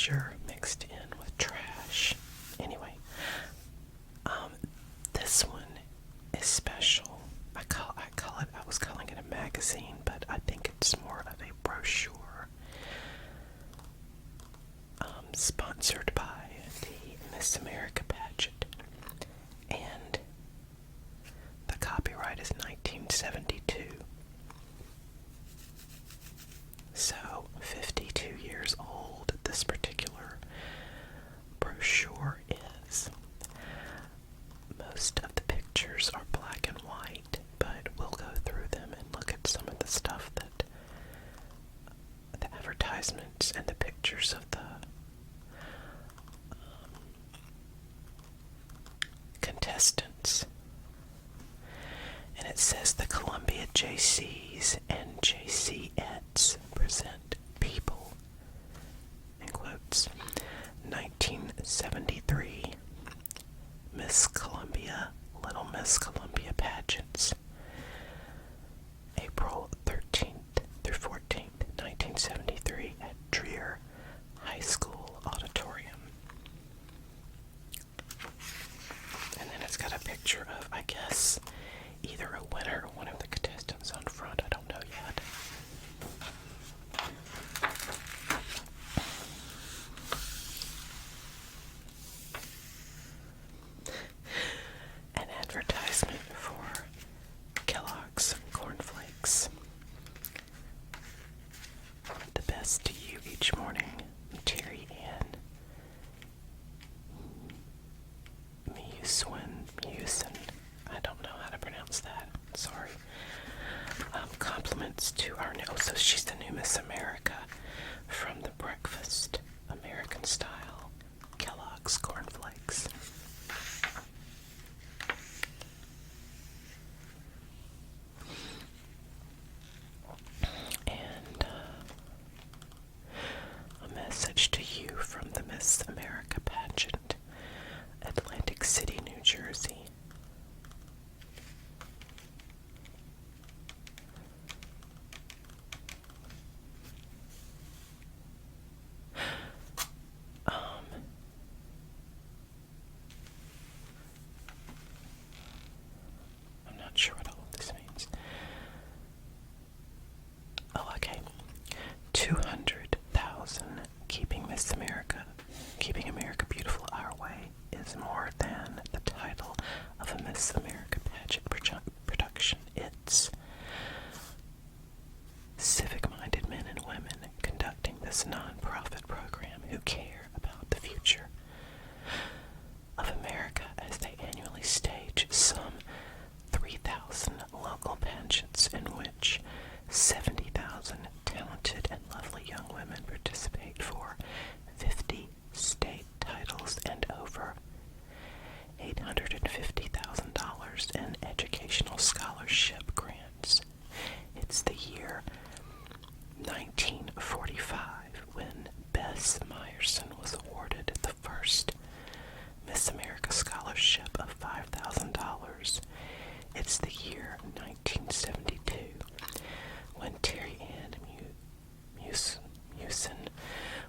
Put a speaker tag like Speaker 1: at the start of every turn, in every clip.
Speaker 1: brochure mixed in with trash. Anyway, this one is special. I was calling it a magazine, but I think it's more of a brochure. Sponsored by the Miss America pageant. And the copyright is 1972. So, 52 years old this particular brochure is. Most of the pictures are black and white, but we'll go through them and look at some of the stuff that the advertisements and the pictures of the contestants. And it says the Columbia JCs and JCettes present People, in quotes, 1973 Miss Columbia, Little Miss Columbia pageants, April 13th through 14th, 1973 at Dreher High School Auditorium. And then it's got a picture of, I guess, either a winner or one of the contestants on front. I don't know yet. An advertisement for Kellogg's cornflakes. The best to you each morning, Terry Ann Musin. I don't know how to pronounce that. Sorry. Compliments to our new. So she's the new Miss America from the breakfast American style Kellogg's cornflakes. And a message to you from the Miss America pageant, Atlantic City, New Jersey. I'm not sure what all of this means. Oh, okay. 200,000 keeping America Beautiful our way is more than the title of a Miss America pageant production. It's civic-minded men and women conducting this non-profit program who care about the future of America as they annually stage some 3,000 local pageants in which 70,000 talented and lovely young women participate for 50 state titles and over $850,000 in educational scholarship grants. It's the year 1945 when Bess Meyerson was awarded the first Miss America scholarship of $5,000. It's the year 1972 when Terry Ann Musin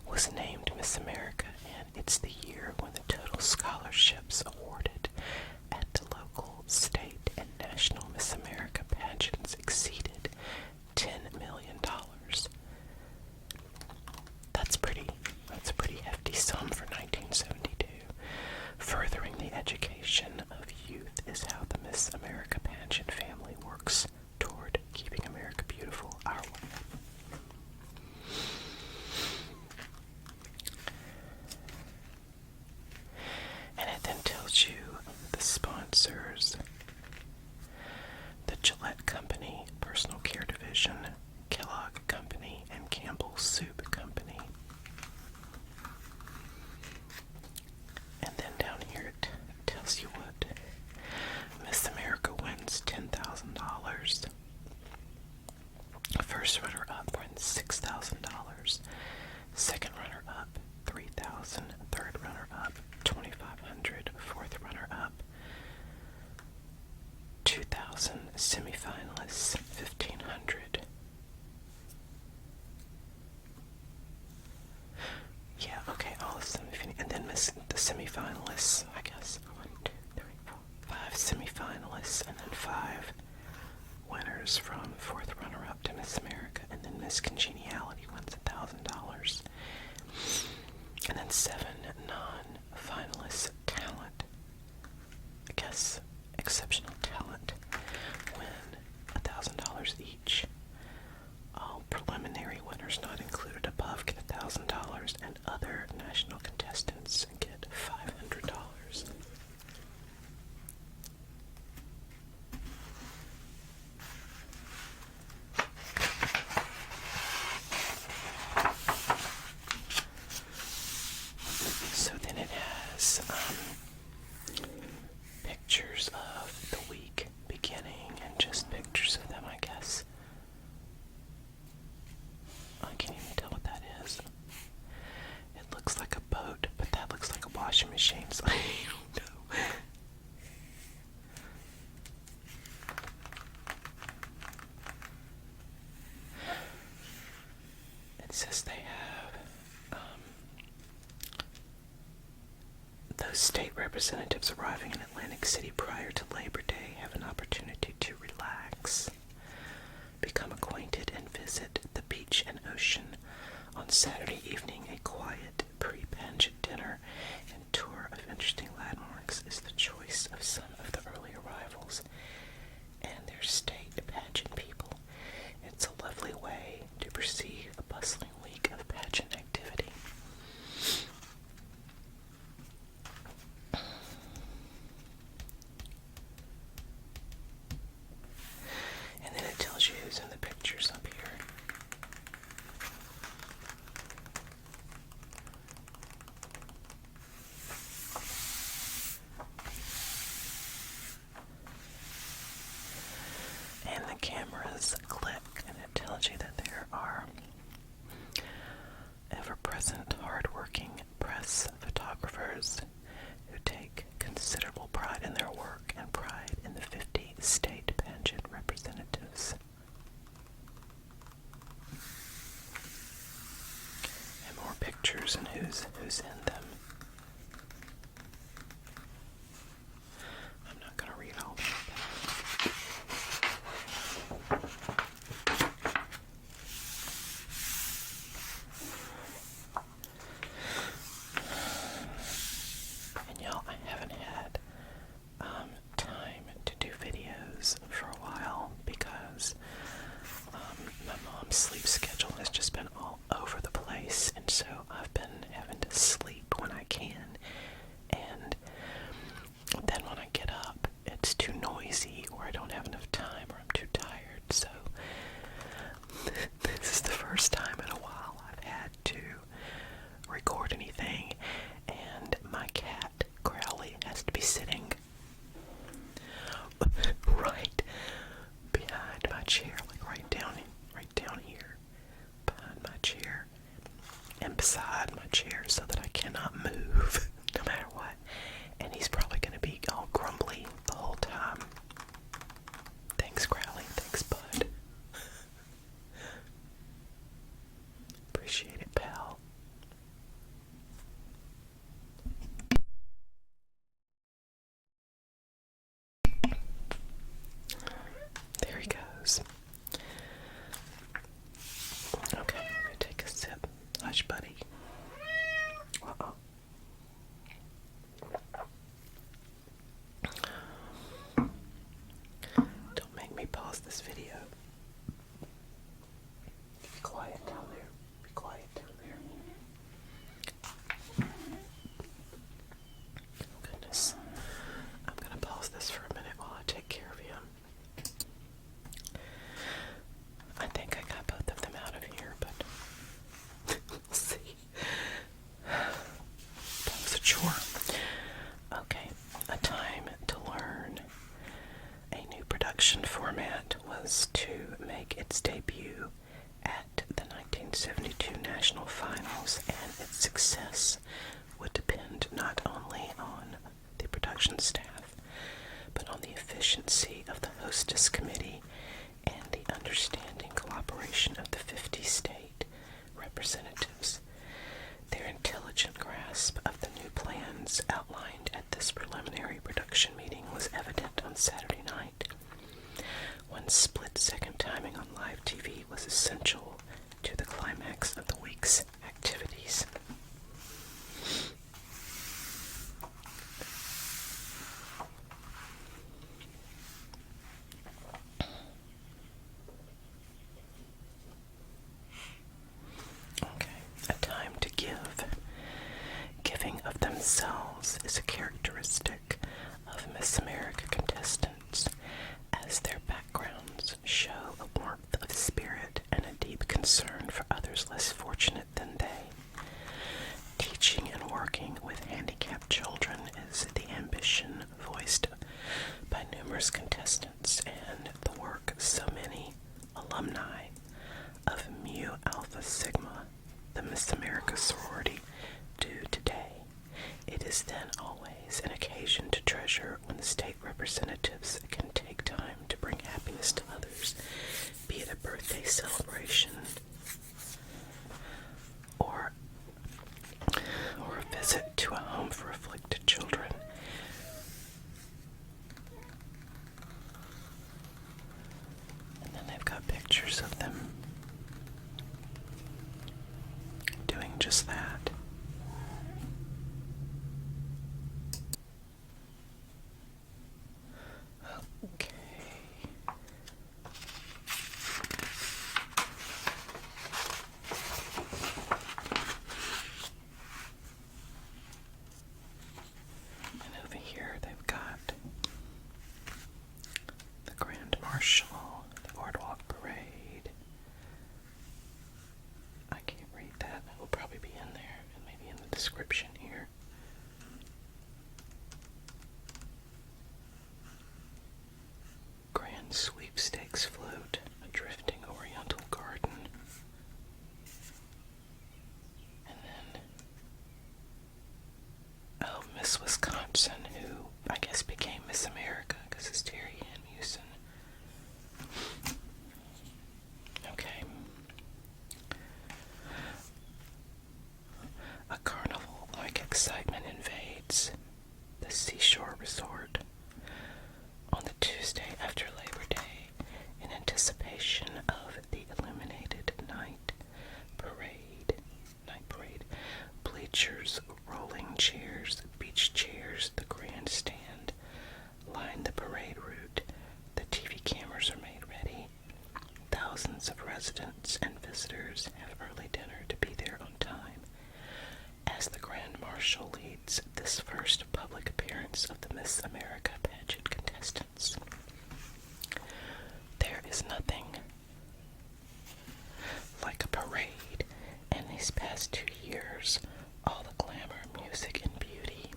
Speaker 1: was named Miss America, and it's the year when the total scholarships awarded at the local, state, and national Miss America pageants exceeded $10 million. That's a pretty hefty sum for 1972. Furthering the education of youth is how the Miss America pageant family works toward keeping America beautiful our way. And it then tells you the sponsors: the Gillette Company, Personal Care Division, Kellogg Company, and Campbell's Soup Company. And then down here it tells you what Miss America wins: $10,000. First runner-up wins $6,000. Second runner-up, $3,000. Third runner-up, $2,500. Fourth runner-up, $2,000. Semifinalists, $1,500. Yeah, okay. semifinalists, I guess. 1, 2, 3, 4, 5 semifinalists, and then 5 winners from fourth runner-up to Miss America, and then Miss Congeniality wins $1,000. And then 7 non-finalists talent, I guess exceptional talent, win $1,000 each. All preliminary winners not included above get $1,000, and other national contestants get $500. So then it has pictures of the week beginning and just pictures of them, I guess. I can't even tell what that is. It looks like a boat, but that looks like a washing machine, so I don't know. It says they have those state representatives arriving in Atlantic City prior to Labor Day have an opportunity to relax, become acquainted, and visit the beach and ocean. On Saturday evening, a quiet pre-pageant dinner and tour of interesting landmarks is the choice of some of the early arrivals and their state pageant people. It's a lovely way to perceive a bustling week of pageant activity. And then it tells you who's in the pictures up here. And the cameras click, and it tells you that there are ever-present, hard-working press photographers who take considerable pride in their work and pride in the 50 state pageant representatives. And more pictures and who's in them. I'm not going to read all that. And y'all, I haven't had time to do videos for a while because my mom's sleep schedule has just been all over the place, and so I've been having to sleep when I can, and then when I get up it's too noisy or I don't have enough time or I'm too tired. So this is the first time in a while I've had to record anything, and my cat Crowley has to be sitting right behind my chair, like right down here behind my chair and beside my chair, so that I cannot move no matter what. And he's probably going to be all grumbly the whole time. Thanks, Crowley. Thanks, bud. Appreciate it, pal. There he goes. Okay, let me take a sip. Hush, buddy. Uh-oh. Don't make me pause this video. Be quiet down there. Be quiet down there. Oh, goodness. I'm gonna pause this for a minute while I take care of him. I think I got both of them out of here, but we'll see. That was a chore. Okay, a time to learn. A new production format was to make its debut at the 1972 National Finals, and its success would depend not only on the production staff, but on the efficiency of the hostess committee and the understanding cooperation of the 50 state representatives. Their intelligent grasp of the new plans concern for others less fortunate than they. Teaching and working with handicapped children is the ambition voiced by numerous contestants and the work so many alumni of Mu Alpha Sigma, the Miss America sorority, do today. It is then always an occasion to treasure when the state representatives can take time to bring happiness to others, be it a birthday celebration or a visit to a home for afflicted children. And then they've got pictures of them doing just that. Okay. And over here they've got the Grand Marshal, the Boardwalk Parade. I can't read that. It will probably be in there and maybe in the description here. Grand Sweepstakes Float, a drifting oriental garden. And then, oh, Miss Wisconsin, who I guess became Miss America because it's Terry Ann Mewson. Okay. A carnival-like excitement invades the seashore resort on the Tuesday after Labor Day in anticipation of the illuminated night parade. Bleachers, rolling chairs, beach chairs, the grandstand line the parade route. The TV cameras are made ready. Thousands of residents and visitors have early dinner to be there on time as the Grand Marshal leads this first public appearance of the Miss America pageant contestants. There is nothing like a parade, and these past 2 years, all the glamour, music, and beauty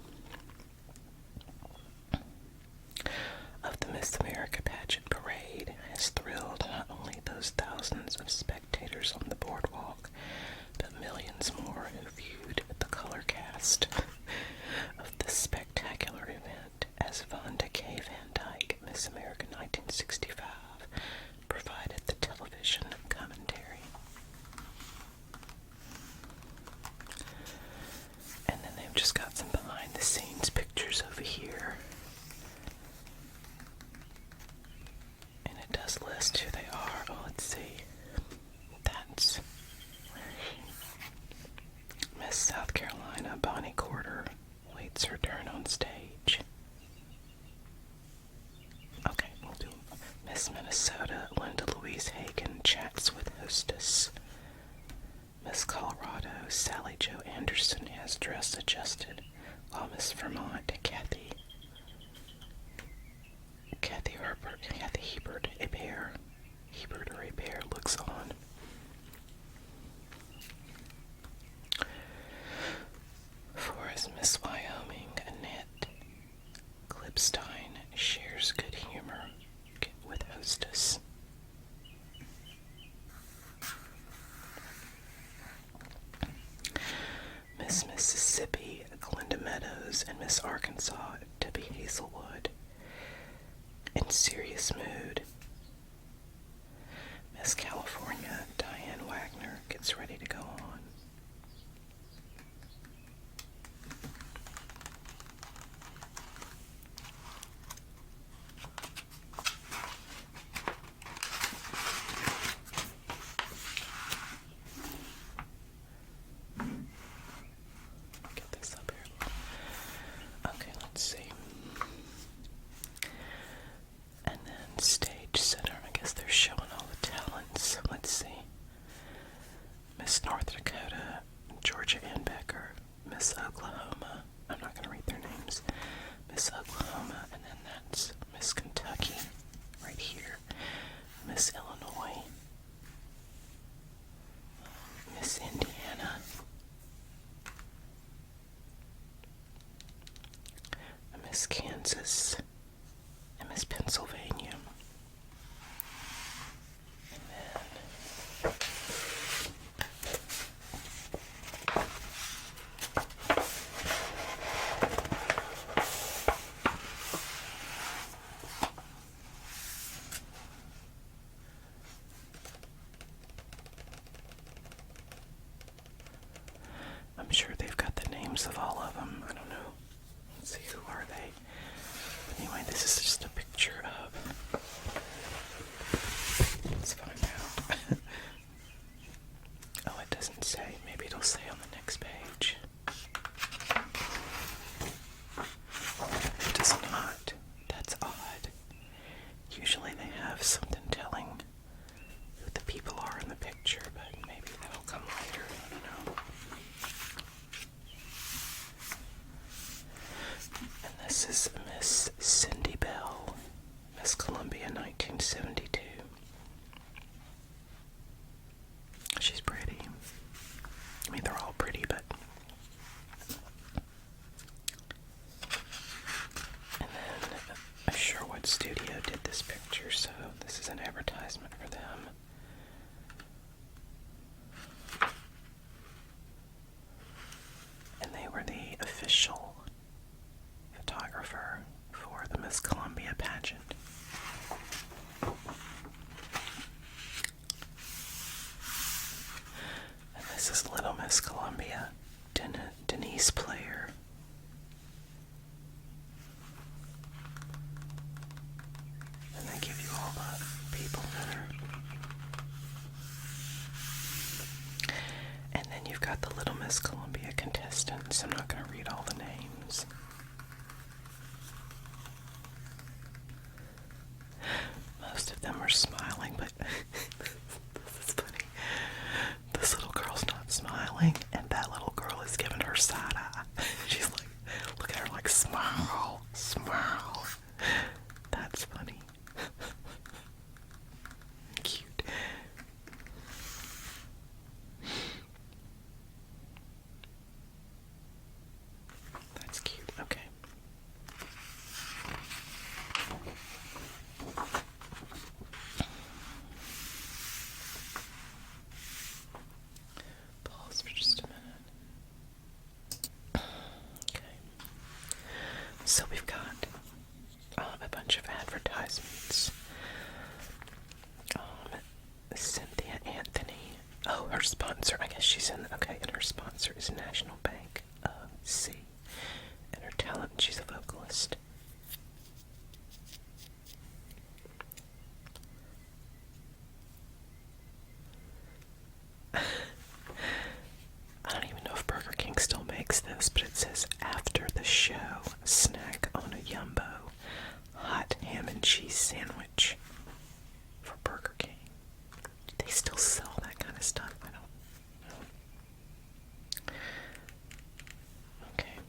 Speaker 1: of the Miss America pageant parade has thrilled not only those thousands of spectators on the boardwalk, but millions more who viewed the color cast of this spectacular event as Vonda K. Van Dyke, Miss America 1965, provided the television commentary. And then they've just got some behind the scenes pictures over here. And it does list who they are. Oh, let's see. That's Miss South Carolina, Bonnie Corder, waits her turn on stage. Okay, we'll do Miss Minnesota, Linda Louise Hagen chats with hostess. Miss Colorado, Sally Jo Anderson has dress adjusted, while Miss Vermont, Kathy Hebert looks on. For as Miss Wyoming, Annette Klipstein shares good humor with hostess. Miss Mississippi, Glenda Meadows, and Miss Arkansas, Debbie Hazelwood, in serious mood. Miss California, Diane Wagner, gets ready to go on. Get this up here. Okay, let's see. And then stage center. I guess they're showing all the talents. Let's see. Miss names of all of them. I don't know. Let's see, who are they? Anyway, this is just a picture of. Let's find out. Oh, it doesn't say. Maybe it'll say on the next page. It does not. That's odd. Usually they have something telling who the people are in the picture, but maybe that'll come later. I don't know. And this is Miss Cindy Bell, Miss Columbia, 1972. She's pretty. I mean, they're all pretty, but. And then Sherwood Studio did this picture, so this is an advertisement for them. And they were the official photographer for the Miss Columbia pageant. And this is Little Miss Columbia, Denise Player. And they give you all the people that are. And then you've got the Little Miss Columbia contestants. I'm not going to read all the names. Most of them are smiling, but this is funny. This little girl's not smiling, and that little girl is giving her side eye. She's like, look at her like, smile, smile. That's funny. Cute. That's cute. Okay. Pause for just a minute. Okay. So we've got a bunch of advertisements. Cynthia Anthony. Oh, her sponsor. I guess she's in. Okay, and her sponsor is National Bank of C. And her talent, she's a vocalist. I don't even know if Burger King still makes this, but it says after the show, snack on a Yumbo hot ham and cheese sandwich for Burger King. Do they still sell that kind of stuff? I don't know. Okay.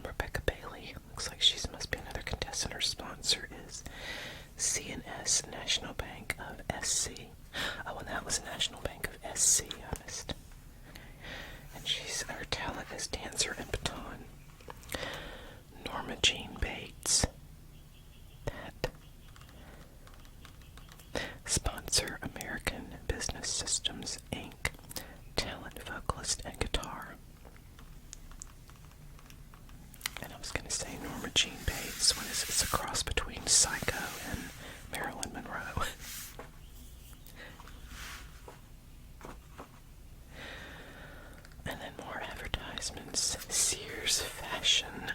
Speaker 1: Rebecca Bailey. Looks like she must be another contestant. Her sponsor is CNS, National Bank of SC. Oh, and that was National Bank of SC, I missed. And her talent is dancer and baton. Norma Jean Bates. That. Sponsor American Business Systems, Inc. Talent, vocalist, and guitar. And I was going to say Norma Jean Bates. It's a cross between Psycho and Marilyn Monroe. And then more advertisements. Sears Fashion.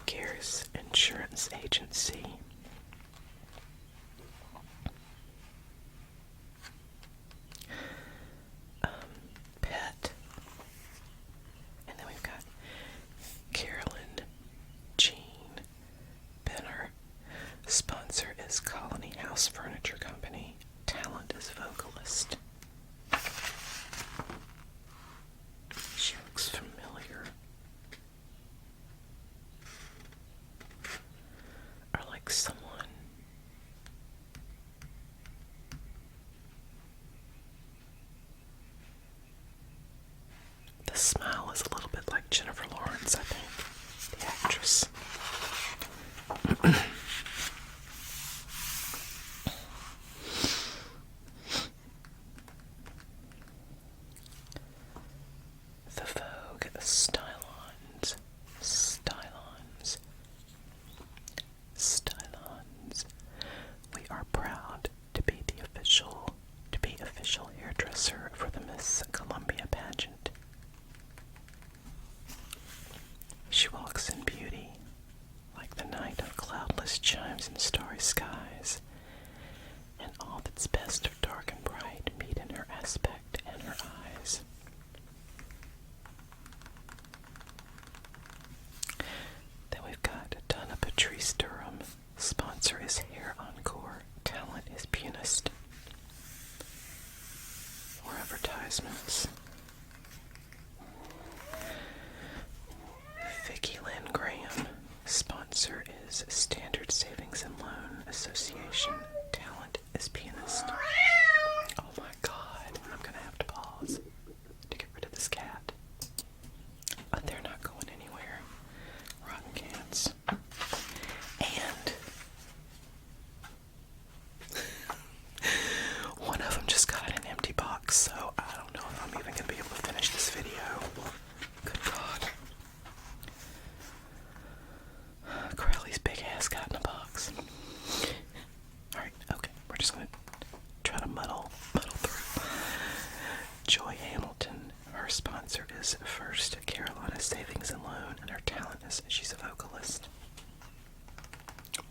Speaker 1: Gears Insurance Agency. Pet. And then we've got Carolyn Jean Benner. Sponsor is Colony House Furniture Company. Talent is vocalist. She looks familiar. Or like someone. The smile is a little bit like Jennifer Lawrence, I think, the actress. songs, chimes in starry skies, and all that's best of dark and bright meet in her aspect and her eyes. Then we've got Donna Patrice Durham. Sponsor is Hair Encore. Talent is pianist. More advertisements. Vicki Lynn Graham. Sponsor is Standard Savings and Loan Association. Talent is pianist. Oh my god, I'm gonna have to pause to get rid of this cat. But they're not going anywhere. Rotten cats. And one of them just got an empty box, so I don't know if I'm even gonna be able to finish this video. Good god. Crowley's big ass got in a box. Alright, okay, we're just gonna try to muddle through. Joy Hamilton, her sponsor is First Carolina Savings and Loan, and her talent is she's a vocalist.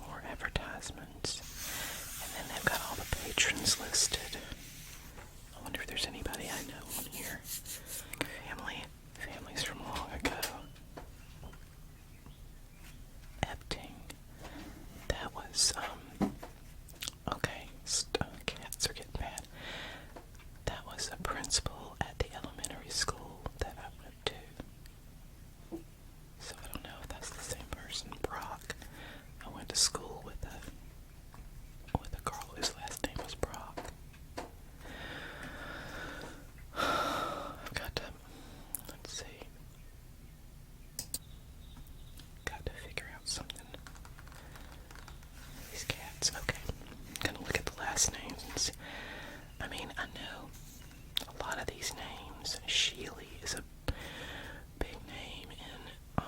Speaker 1: More advertisements. And then they've got all the patrons listed. I wonder if there's anybody I know on here. Families from long ago. Epting. That was, okay, cats are getting bad. That was a principal at the elementary school that I went to. So I don't know if that's the same person. Brock. I went to school with a girl whose last name was Brock. I've got to, let's see. Got to figure out something. These cats, okay. I'm gonna look at the last names and see. I mean, I know a lot of these names. Sheely is a big name in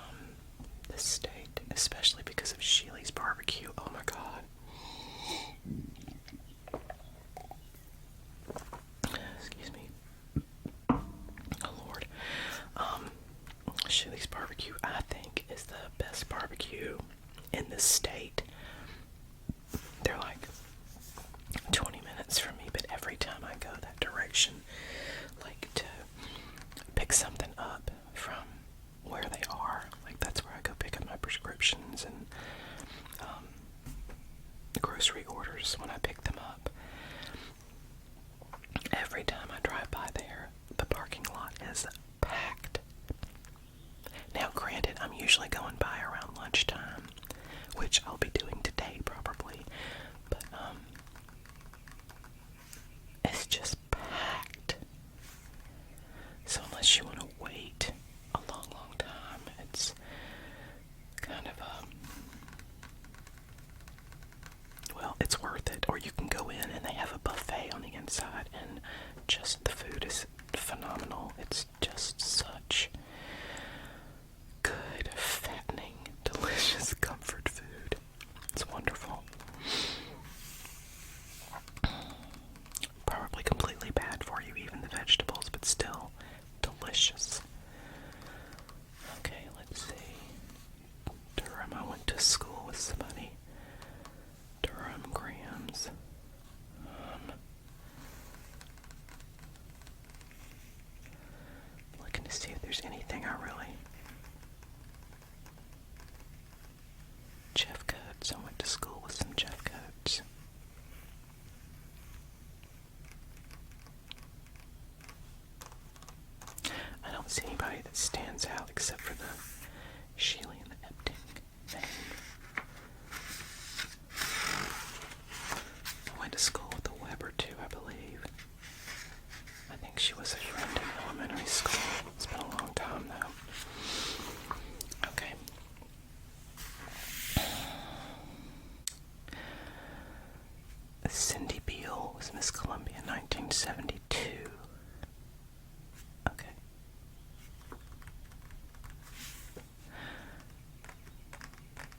Speaker 1: this state, especially because of Sheely's barbecue. Oh my god. Excuse me. Oh Lord. Sheely's barbecue, I think, is the best barbecue in this state. They're like 20 minutes from me, but every time I go that direction, like to pick something up from where they are, like that's where I go pick up my prescriptions and grocery orders when I pick them up. Every time I drive by there, the parking lot is packed. Now granted, I'm usually going by around lunchtime, which I'll be doing today probably, but it's just packed. So unless you want to wait a long time, it's kind of well, it's worth it. Or you can go in and they have a buffet on the inside, and just the food is phenomenal. It's just such good, fattening, delicious comfort food. It's wonderful. Probably completely bad for you, even the vegetables, but still delicious. Okay, let's see. Durham, I went to school with somebody. Durham Grams. Looking to see if there's anything I really. Jeff Coates. I went to school with some Jeff Coates. I don't see anybody that stands out except for the Sheely and the Epting name. I went to school with the Weber too, I believe. I think she was a friend in elementary school. It's been a long time though. Okay. Cindy Beale was Miss Columbia in 1972. Okay.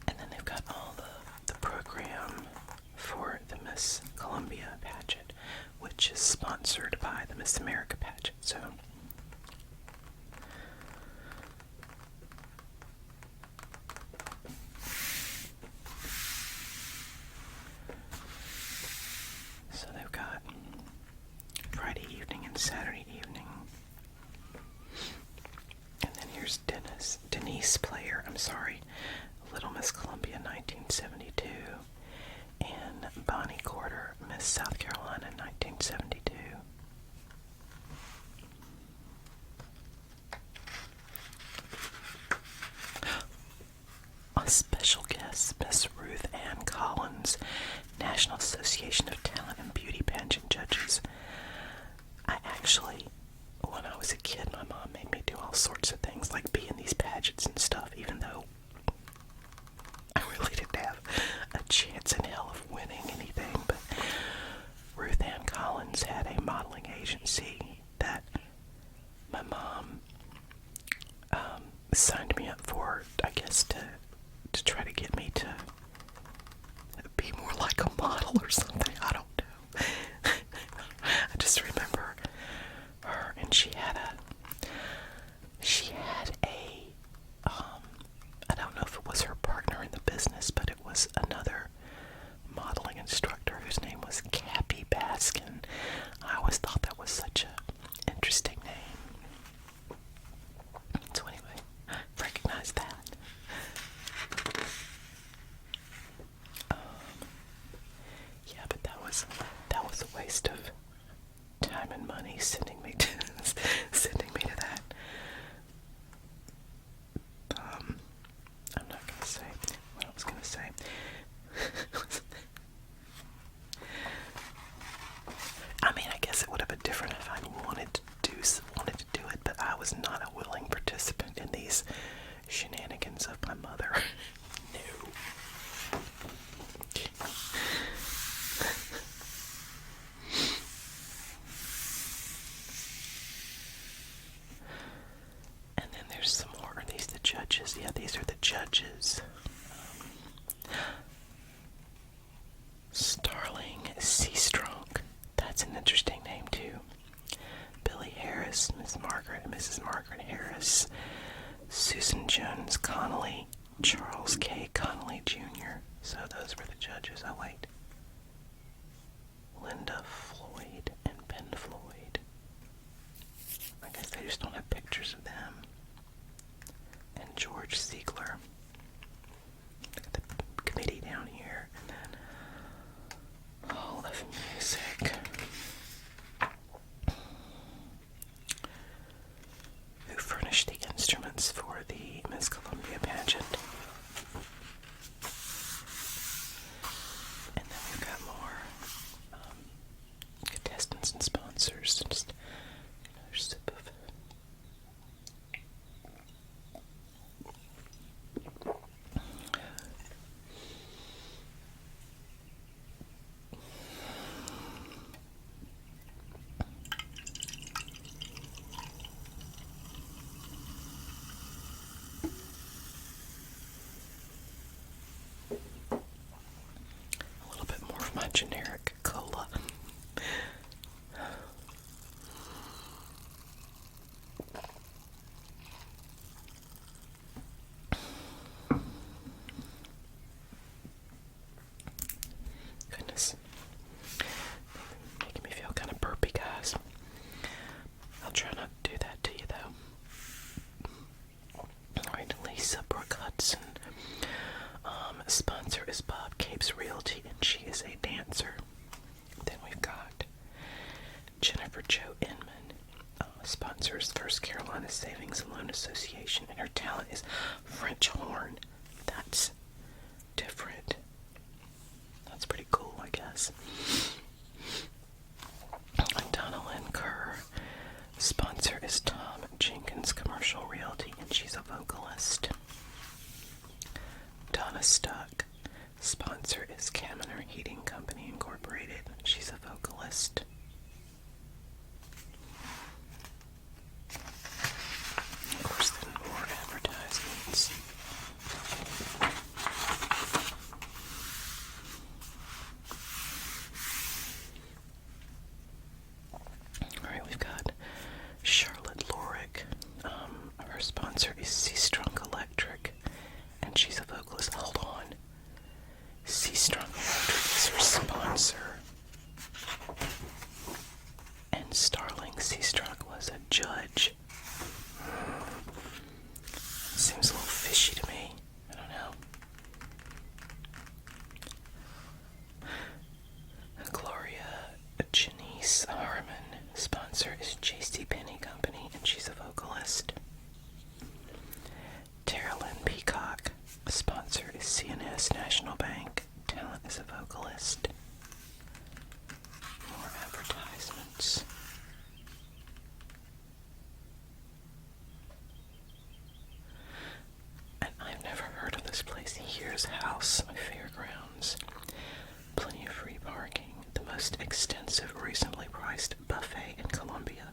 Speaker 1: And then they've got all the program for the Miss Columbia pageant, which is sponsored by the Miss America pageant. So Miss Ruth Ann Collins, National Association of Talent and Beauty Pageant Judges. I actually, when I was a kid, my mom made me do all sorts of things, like be in these pageants and stuff, even though I really didn't have a chance in hell of winning anything. But Ruth Ann Collins had a modeling agency that my mom signed me up for, I guess, to try to get me to be more like a model or something. I don't know. I just remember her, and she had a I don't know if it was her partner in the business, but it was another modeling instructor whose name was Cappy Baskin. I always thought that was such a interesting name. So anyway, recognize that. Yeah, but that was a waste of time and money sending me to that. I'm not gonna say what I was gonna say. I mean, I guess it would have been different if I wanted to do it, but I was not a willing participant in these shenanigans of my mother. No. And then there's some more. Are these the judges? Yeah, these are the judges. Starling Seastrong. That's an interesting name too. Billy Harris, Miss Margaret and Mrs. Margaret Harris, Susan Jones Connolly, Charles K. Connolly Jr. So those were the judges. Oh wait. Linda Floyd and Ben Floyd. I guess they just don't have pictures of them. And George Siegler. Look at the committee down here. And then Hall of Music. Who furnished the instruments for the Miss Columbia pageant. And then we've got more contestants and sponsors. Just another sip of a little bit more of my generic cola. Goodness. Making me feel kind of burpy, guys. I'll try not to do that to you, though. Alright, Lisa Brooke Hudson. Sponsor is Bob Cape's Realty, and she is a dancer. Then we've got Jennifer Jo Inman. Sponsor is First Carolina Savings and Loan Association, and her talent is French horn. That's different. That's pretty cool, I guess. Donna Lynn Kerr. Sponsor is Tom Jenkins Commercial Realty, and she's a vocalist. Donna Stuck. Sponsor is Kaminer Heating Company Incorporated. She's a vocalist. Of course, then more advertisements. Alright, we've got Charlotte Lorick. Her sponsor is Seastrong Electric, and she's a vocalist. Hold on. Seastrong Electric is her sponsor. most extensive, reasonably priced buffet in Colombia.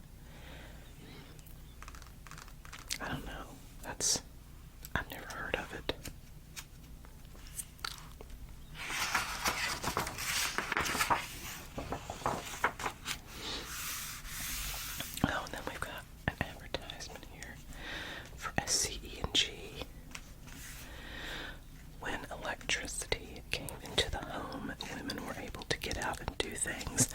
Speaker 1: I don't know. I've never heard of it. Oh, and then we've got an advertisement here for SCE&G. When electricity came into the home, women were able to get out and do things.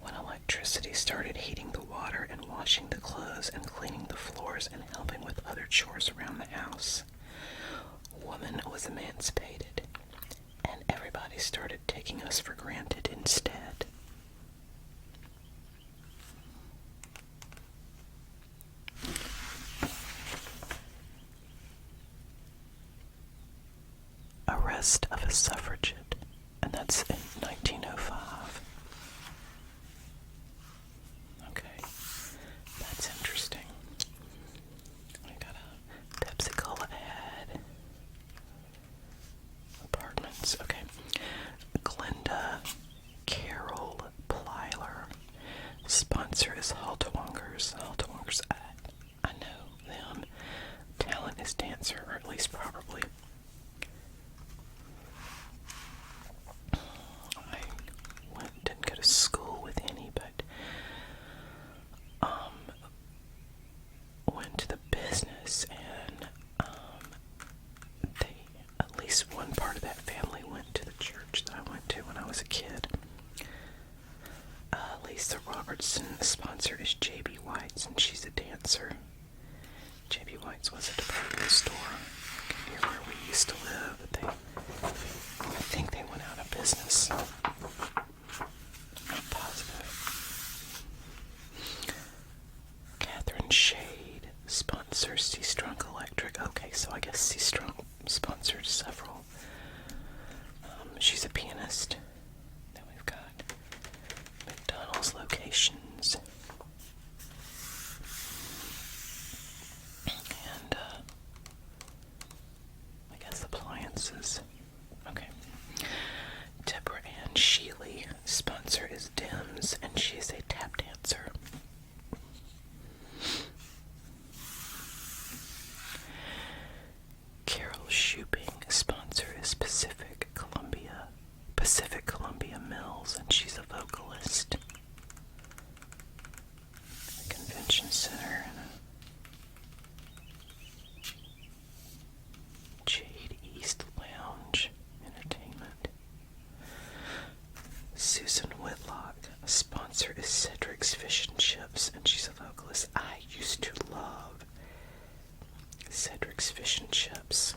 Speaker 1: When electricity started heating the water and washing the clothes and cleaning the floors and helping with other chores around the house, woman was emancipated, and everybody started taking us for granted instead. Arrest of a suffragette, and that's in 1905. Okay, that's interesting. We got a Pepsi-Cola ad. Apartments, okay. Glenda Carol Plyler. Sponsor is Haltewangers. Haltewangers, I know them. Talent is dancer, or at least probably. Didn't go to school with any, but went to the business, and at least one part of that family went to the church that I went to when I was a kid. Lisa Robertson, the sponsor is J.B. White's, and she's a dancer. J.B. White's was a department store near where we used to live, but I think they went out of business. Not positive. Catherine Shade, sponsor C-Strunk Electric. Okay, so I guess C-Strunk sponsored several. She's a pianist. Then we've got McDonald's locations. And, I guess appliances. Okay. Deborah Ann Sheely, sponsor is Dims, and she's a tap dancer. Carol Shuping, sponsor is Pacific Columbia Mills, and she's a vocalist. A convention center and a Jade East Lounge Entertainment. Susan Whitlock, a sponsor is Cedric's Fish and Chips, and she's a vocalist. I used to love Cedric's Fish and Chips.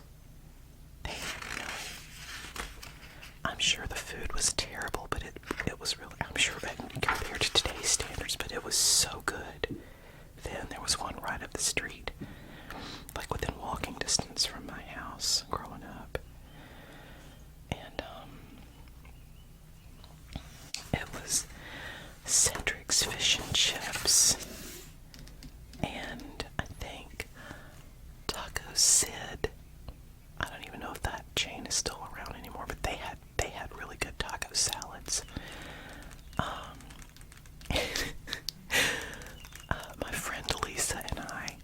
Speaker 1: I'm sure the food was terrible, but it was really, I'm sure compared to today's standards, but it was so good. Then there was one right up the street, like within walking distance from my house growing up. And it was Cedric's Fish and Chips, and I think Taco Sid. I don't even know if that chain is still around anymore, but they had really good taco salads. My friend Lisa and I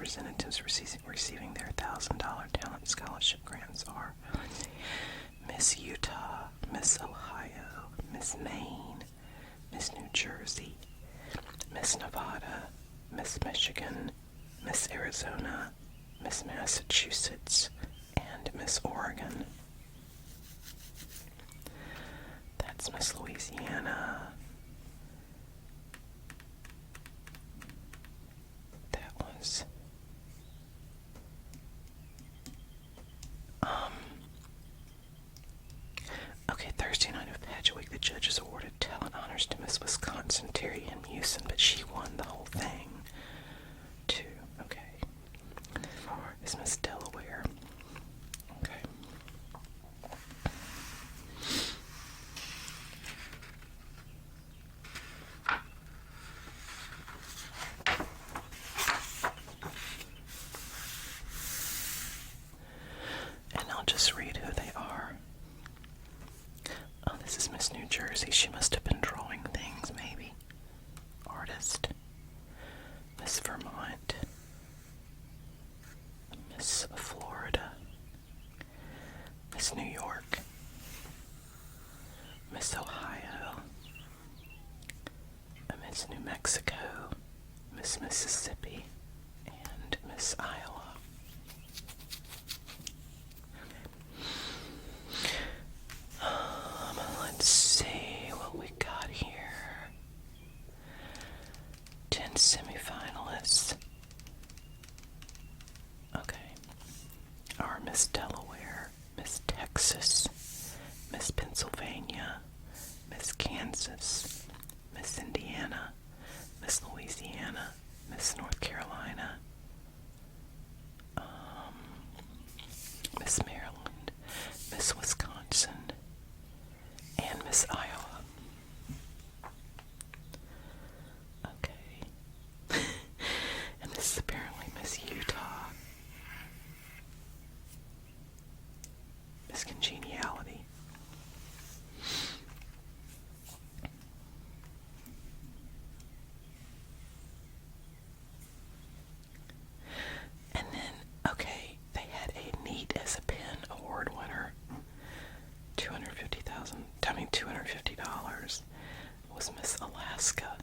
Speaker 1: representatives receiving their $1,000 talent scholarship grants are Miss Utah, Miss Ohio, Miss Maine, Miss New Jersey, Miss Nevada, Miss Michigan, Miss Arizona, Miss Massachusetts, and Miss Oregon. That's Miss Louisiana. That was okay, Thursday night of Pageant Week, the judges awarded talent honors to Miss Wisconsin, Terry Ann Mewson, but she won the whole thing, too. Okay. Is Miss Delaware. Okay. And I'll just read who they are. Oh, this is Miss New Jersey. She must have been drawing things, maybe. Artist. Miss Vermont. Miss Florida. Miss New York. Miss Ohio. Miss New Mexico. Miss Mississippi. And Miss Iowa. Let's see what we got here. 10 semifinalists. Okay. Are Miss Delaware, Miss Texas, Miss Pennsylvania, Miss Kansas, Miss Indiana, Miss Louisiana, Miss North Carolina, Miss Maryland, Miss Wisconsin, and Miss Iowa. Okay. And this is apparently Miss Utah. Miss Congeniality. And then, okay, they had a Neat as a Pen award winner. $250 was Miss Alaska.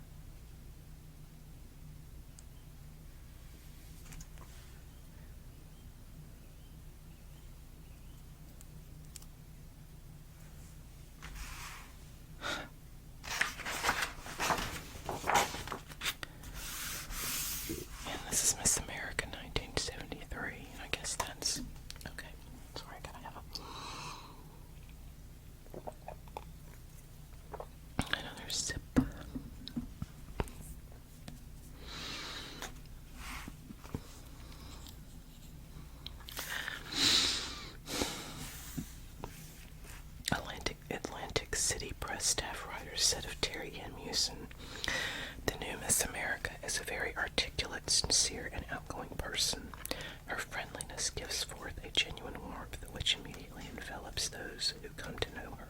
Speaker 1: And this is Miss America 1973. I guess that's okay. Sorry, I gotta have another sip. Atlantic City Press staff writer said of Terry Ann Mewson, "The new Miss America is a very articulate, sincere, and outgoing person. Her friendliness gives forth a genuine warmth which immediately envelops those who come to know her."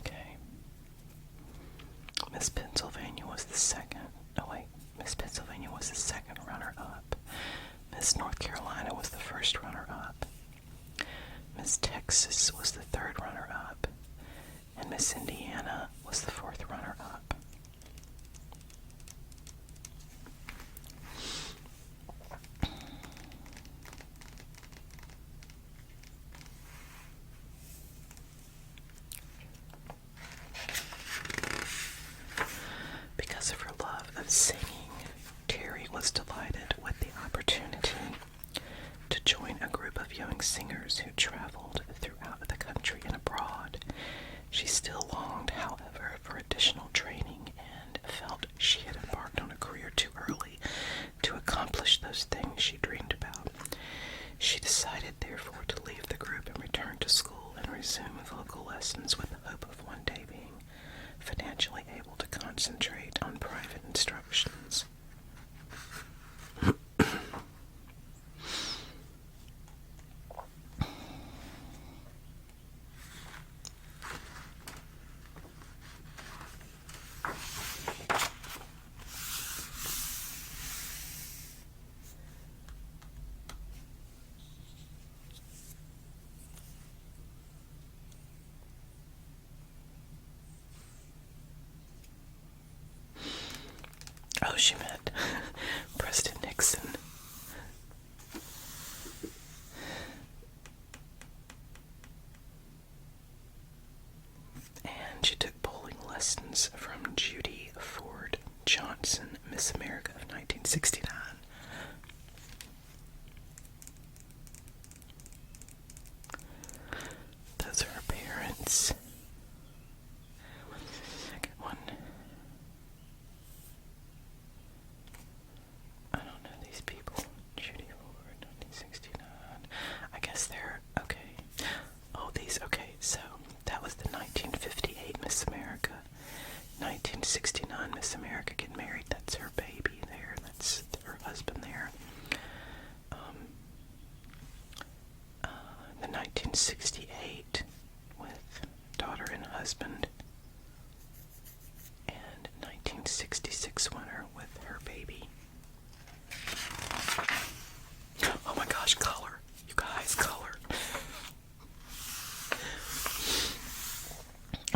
Speaker 1: Okay. Miss Pennsylvania was the second. Oh wait, Miss Pennsylvania was the second runner-up. Miss North Carolina was the first runner-up. Miss Texas was the third runner-up. And Miss Indiana was the fourth runner-up. Because of her love of singing, Terry was delighted with the opportunity to join a group of young singers who traveled throughout the country and abroad. She still longed, however, for additional training and felt she had embarked on a career too early to accomplish those things she dreamed about. She decided, therefore, to leave the group and return to school and resume vocal lessons with the hope of one day being financially able to concentrate on private instructions. Miss America of 1969. Those are her parents. Second one. I don't know these people. Judy Ford, 1969. I guess they're okay. Oh, these, okay, so that was the 1958 Miss America. 1969 Miss America getting married. That's her baby there. That's her husband there. The 1968 with daughter and husband. And 1966 winner with her baby. Oh my gosh, color. You guys, color.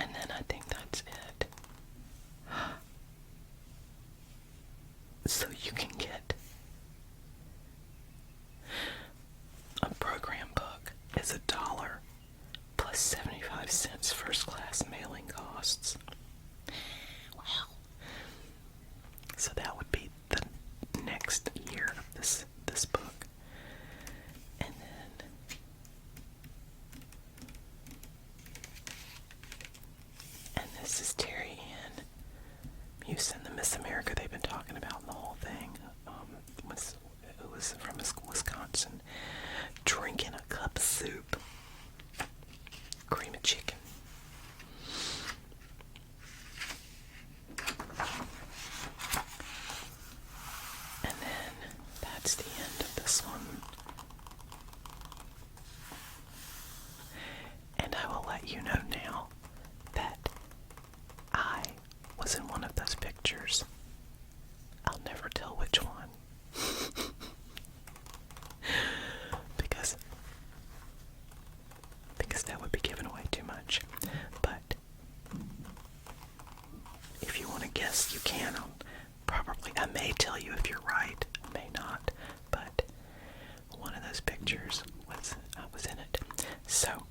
Speaker 1: And then I think that's it. So you can get a program book is $1 plus 75 cents first class mailing costs. Wow. So that would be the next year of this book. And then this is Terry Ann Mewson, the Miss America they've been talking about in the whole thing. It was from Wisconsin, drinking a cup of soup, cream of chicken. And then that's the end of this one. And I will let you know now that I was in one of those pictures. I'll never tell which one. because that would be giving away too much. But if you want to guess, you can. I may tell you if you're right, I may not. But one of those pictures I was in it. So